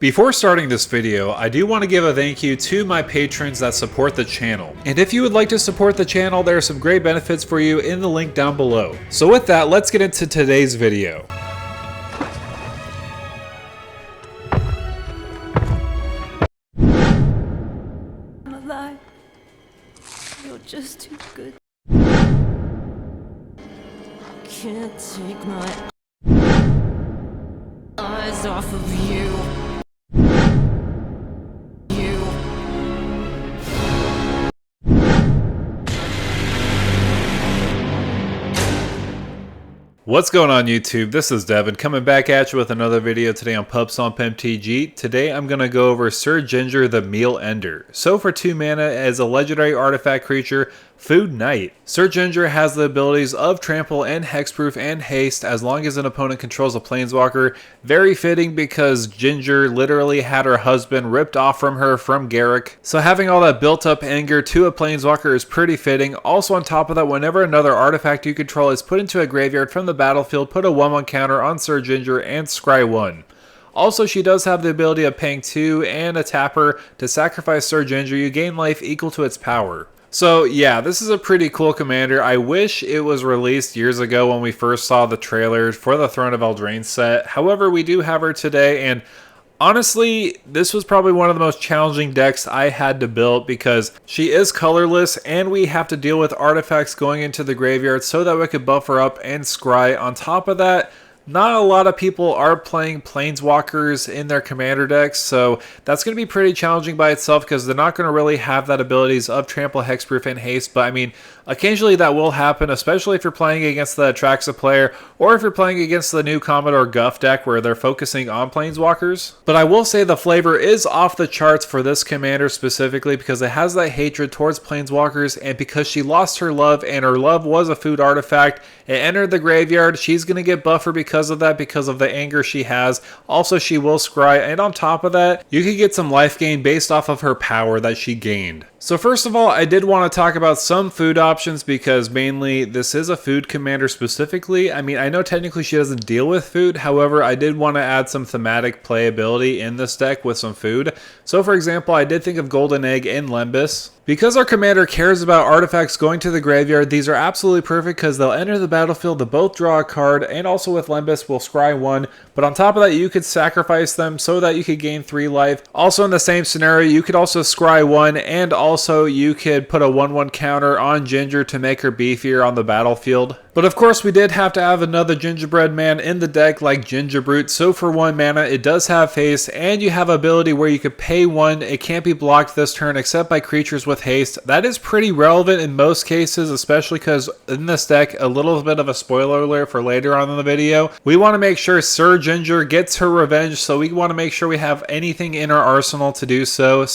Before starting this video, I do want to give a thank you to my patrons that support the channel. And if you would like to support the channel, there are some great benefits for you in the link down below. So with that, let's get into today's video. I'm alive. You're just too good. Can't take my eyes off of you. What's going on YouTube? This is Devin coming back at you with another video today on PubStomp MTG. Today I'm going to go over Syr Ginger the Meal Ender. So for 2 mana as a legendary artifact creature, Food Knight. Syr Ginger has the abilities of Trample and Hexproof and Haste as long as an opponent controls a Planeswalker. Very fitting because Ginger literally had her husband ripped off from her from Garruk. So having all that built up anger to a Planeswalker is pretty fitting. Also on top of that, whenever another artifact you control is put into a graveyard from the battlefield, put a 1/1 counter on Syr Ginger and scry 1. Also, she does have the ability of paying 2 and a tapper to sacrifice Syr Ginger. You gain life equal to its power. So yeah, this is a pretty cool commander. I wish it was released years ago when we first saw the trailer for the Throne of Eldraine set. However, we do have her today, and honestly, this was probably one of the most challenging decks I had to build because she is colorless and we have to deal with artifacts going into the graveyard so that we could buff her up and scry. On top of that, not a lot of people are playing Planeswalkers in their commander decks, so that's going to be pretty challenging by itself because they're not going to really have that abilities of Trample, Hexproof, and Haste. But I mean, occasionally that will happen, especially if you're playing against the Atraxa player or if you're playing against the new Commodore Guff deck where they're focusing on Planeswalkers. But I will say the flavor is off the charts for this commander specifically because it has that hatred towards Planeswalkers, and because she lost her love and her love was a food artifact, it entered the graveyard. She's going to get buffer because of that, because of the anger she has. Also, she will scry, and on top of that, you can get some life gain based off of her power that she gained. So first of all, I did want to talk about some food options because mainly this is a food commander specifically. I mean, I know technically she doesn't deal with food. However, I did want to add some thematic playability in this deck with some food. So for example, I did think of Golden Egg and Lembas. Because our commander cares about artifacts going to the graveyard, these are absolutely perfect because they'll enter the battlefield to both draw a card, and also with Lembas will scry 1. But on top of that, you could sacrifice them so that you could gain 3 life. Also in the same scenario, you could also scry 1, and also you could put a 1/1 counter on Ginger to make her beefier on the battlefield. But of course, we did have to have another gingerbread man in the deck like Gingerbrute. So for 1 mana, it does have haste, and you have ability where you could pay 1. It can't be blocked this turn except by creatures with haste. That is pretty relevant in most cases, especially because in this deck, a little bit of a spoiler alert for later on in the video, we want to make sure Syr Ginger gets her revenge, so we want to make sure we have anything in our arsenal to do so.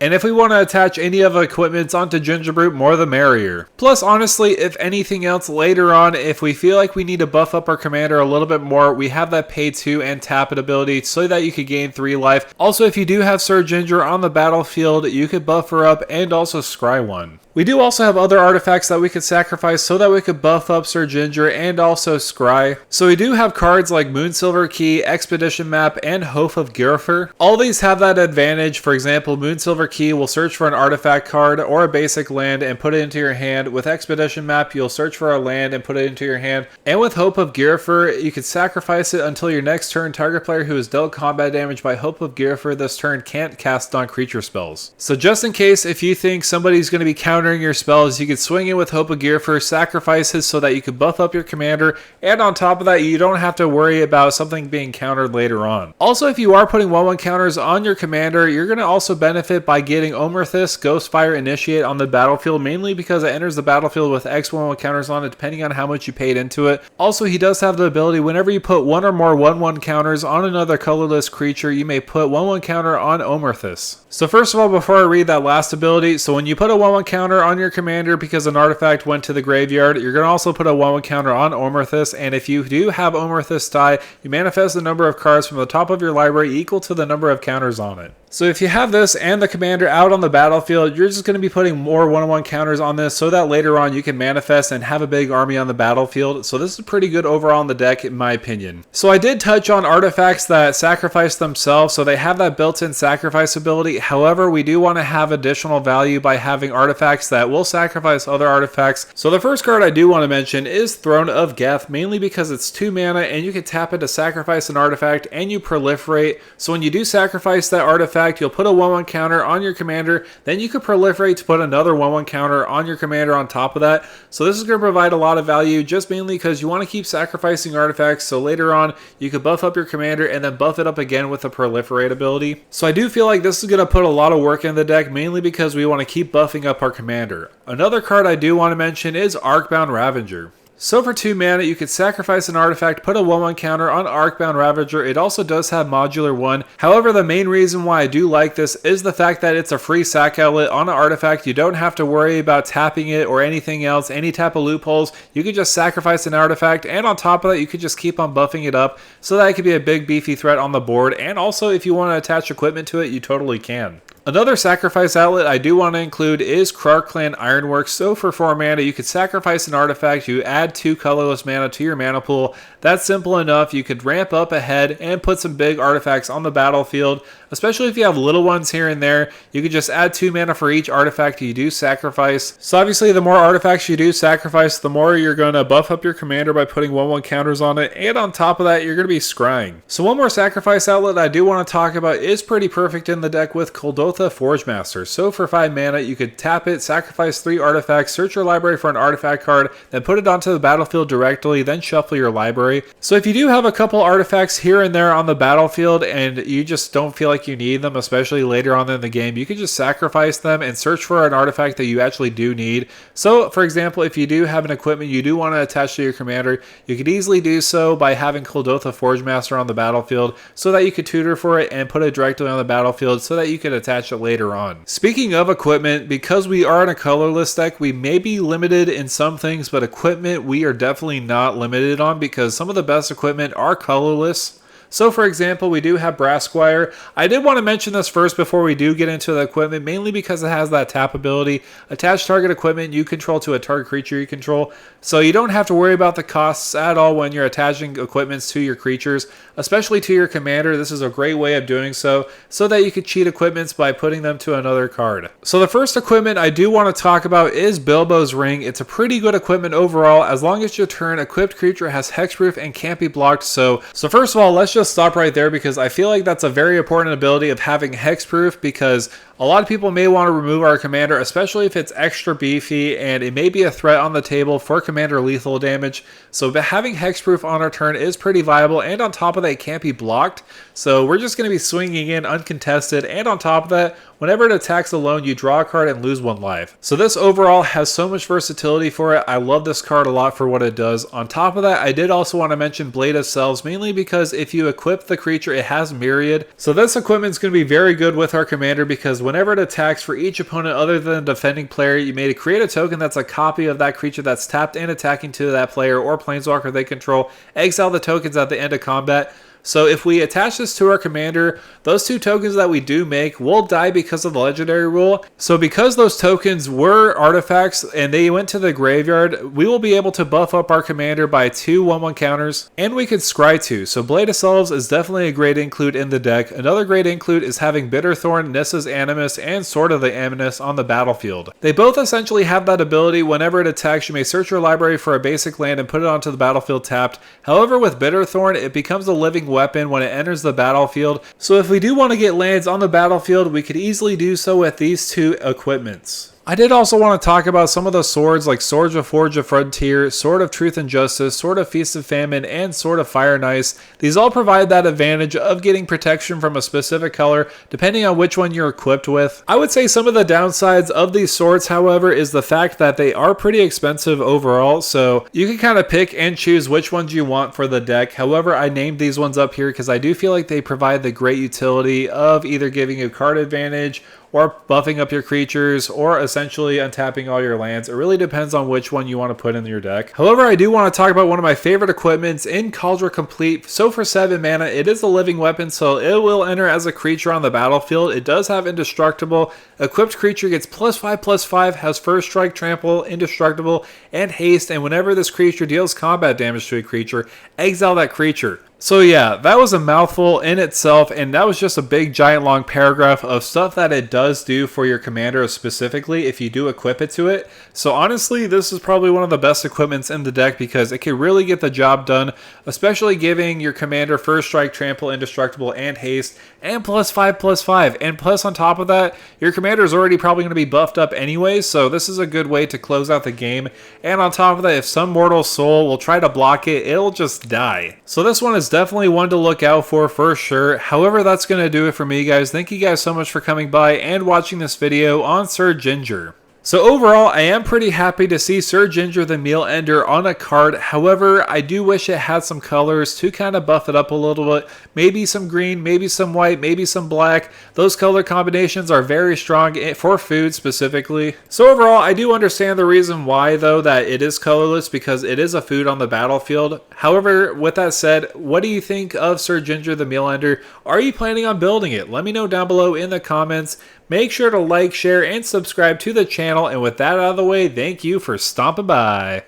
And if we want to attach any of the equipment onto Gingerbrute, more the merrier. Plus, honestly, if anything else later on, if we feel like we need to buff up our commander a little bit more, we have that pay 2 and tap it ability so that you could gain 3 life. Also, if you do have Syr Ginger on the battlefield, you could buff her up and also scry 1. We do also have other artifacts that we could sacrifice so that we could buff up Syr Ginger and also scry. So we do have cards like Moonsilver Key, Expedition Map, and Hope of Girfer. All these have that advantage. For example, Moonsilver Key will search for an artifact card or a basic land and put it into your hand. With Expedition Map, you'll search for a land and put it into your hand. And with Hope of Girfer, you can sacrifice it until your next turn. Target player who is dealt combat damage by Hope of Girfer this turn can't cast non-creature spells. So just in case if you think somebody's going to be countering your spells, you could swing in with Hope of Girfer, sacrifices so that you could buff up your commander, and on top of that, you don't have to worry about something being countered later on. Also, if you are putting 1/1 counters on your commander, you're going to also benefit by getting Omerthus Ghostfire Initiate on the battlefield, mainly because it enters the battlefield with X 1/1 counters on it, depending on how much you paid into it. Also, he does have the ability whenever you put 1 or more 1/1 counters on another colorless creature, you may put 1/1 counter on Omerthus. So first of all, before I read that last ability, so when you put a 1/1 counter on your commander because an artifact went to the graveyard, you're going to also put a 1/1 counter on Omerthus, and if you do have Omerthus die, you manifest the number of cards from the top of your library equal to the number of counters on it. So if you have this and the commander out on the battlefield, you're just going to be putting more 1/1 counters on this so that later on you can manifest and have a big army on the battlefield. So this is pretty good overall in the deck in my opinion. So I did touch on artifacts that sacrifice themselves, so they have that built-in sacrifice ability. However, we do want to have additional value by having artifacts that will sacrifice other artifacts. So the first card I do want to mention is Throne of Geth, mainly because it's 2 mana and you can tap it to sacrifice an artifact and you proliferate. So when you do sacrifice that artifact, you'll put a 1/1 counter on your commander, then you could proliferate to put another 1/1 counter on your commander on top of that. So this is going to provide a lot of value, just mainly because you want to keep sacrificing artifacts, so later on you could buff up your commander and then buff it up again with the proliferate ability. So I do feel like this is going to put a lot of work in the deck, mainly because we want to keep buffing up our commander. Another card I do want to mention is Arcbound Ravager. So for 2 mana, you could sacrifice an artifact, put a 1/1 counter on Arcbound Ravager. It also does have modular 1. However, the main reason why I do like this is the fact that it's a free sack outlet on an artifact. You don't have to worry about tapping it or anything else, any type of loopholes. You could just sacrifice an artifact, and on top of that, you could just keep on buffing it up so that it could be a big beefy threat on the board. And also, if you want to attach equipment to it, you totally can. Another sacrifice outlet I do want to include is Krark Clan Ironworks. So for 4 mana, you could sacrifice an artifact, you add 2 colorless mana to your mana pool. That's simple enough. You could ramp up ahead and put some big artifacts on the battlefield, especially if you have little ones here and there. You could just add 2 mana for each artifact you do sacrifice. So obviously the more artifacts you do sacrifice, the more you're going to buff up your commander by putting 1/1 counters on it, and on top of that, you're going to be scrying. So one more sacrifice outlet I do want to talk about is pretty perfect in the deck with Kuldotha Forgemaster. So for 5 mana, you could tap it, sacrifice 3 artifacts, search your library for an artifact card, then put it onto the battlefield directly, then shuffle your library. So if you do have a couple artifacts here and there on the battlefield and you just don't feel like you need them, especially later on in the game, you could just sacrifice them and search for an artifact that you actually do need. So for example, if you do have an equipment you do want to attach to your commander, you could easily do so by having Kuldotha Forgemaster on the battlefield so that you could tutor for it and put it directly on the battlefield so that you could attach it later on. Speaking of equipment, because we are in a colorless deck, we may be limited in some things, but equipment we are definitely not limited on because some of the best equipment are colorless. So for example, we do have Brasquire. I did want to mention this first before we do get into the equipment, mainly because it has that tap ability. Attach target equipment you control to a target creature you control. So you don't have to worry about the costs at all when you're attaching equipments to your creatures, especially to your commander. This is a great way of doing so that you could cheat equipments by putting them to another card. So the first equipment I do want to talk about is Bilbo's Ring. It's a pretty good equipment overall, as long as your turn equipped creature has hexproof and can't be blocked. So first of all, let's just stop right there because I feel like that's a very important ability of having hexproof, because a lot of people may want to remove our commander, especially if it's extra beefy and it may be a threat on the table for commander lethal damage. So having hexproof on our turn is pretty viable, and on top of that, it can't be blocked. So we're just going to be swinging in uncontested, and on top of that, whenever it attacks alone, you draw a card and lose 1 life. So this overall has so much versatility for it. I love this card a lot for what it does. On top of that, I did also want to mention Blade of Selves, mainly because if you equip the creature, it has Myriad. So this equipment is going to be very good with our commander, because whenever it attacks for each opponent other than the defending player, you may create a token that's a copy of that creature that's tapped and attacking to that player or planeswalker they control. Exile the tokens at the end of combat. So if we attach this to our commander, those 2 tokens that we do make will die because of the legendary rule. So because those tokens were artifacts and they went to the graveyard, we will be able to buff up our commander by 2 1/1 counters, and we could scry 2. So Blade of Selves is definitely a great include in the deck. Another great include is having Bitterthorn, Nissa's Animus, and Sword of the Animus on the battlefield. They both essentially have that ability. Whenever it attacks, you may search your library for a basic land and put it onto the battlefield tapped. However, with Bitterthorn, it becomes a living weapon when it enters the battlefield. So if we do want to get lands on the battlefield, we could easily do so with these 2 equipments. I did also want to talk about some of the swords, like Sword of Forge of Frontier, Sword of Truth and Justice, Sword of Feast of Famine, and Sword of Fire and Ice. These all provide that advantage of getting protection from a specific color, depending on which one you're equipped with. I would say some of the downsides of these swords, however, is the fact that they are pretty expensive overall, so you can kind of pick and choose which ones you want for the deck. However, I named these ones up here because I do feel like they provide the great utility of either giving you card advantage or buffing up your creatures, or essentially untapping all your lands. It really depends on which one you want to put in your deck. However, I do want to talk about one of my favorite equipments in Cauldron Complete. So for 7 mana, it is a living weapon, so it will enter as a creature on the battlefield. It does have indestructible. Equipped creature gets +5/+5, has first strike, trample, indestructible, and haste, and whenever this creature deals combat damage to a creature, exile that creature. So yeah, that was a mouthful in itself, and that was just a big giant long paragraph of stuff that it does do for your commander specifically if you do equip it to it. So honestly, this is probably one of the best equipments in the deck because it can really get the job done, especially giving your commander first strike, trample, indestructible, and haste, and +5/+5. And plus on top of that, your commander is already probably going to be buffed up anyway, so this is a good way to close out the game. And on top of that, if some mortal soul will try to block it, it'll just die. So this one is definitely one to look out for sure. However, that's going to do it for me, guys. Thank you guys so much for coming by and watching this video on Syr Ginger. So overall, I am pretty happy to see Syr Ginger the Meal Ender on a card. However, I do wish it had some colors to kind of buff it up a little bit. Maybe some green, maybe some white, maybe some black. Those color combinations are very strong for food specifically. So overall, I do understand the reason why though that it is colorless, because it is a food on the battlefield. However, with that said, what do you think of Syr Ginger the Meal Ender? Are you planning on building it? Let me know down below in the comments. Make sure to like, share, and subscribe to the channel. And with that out of the way, thank you for stopping by.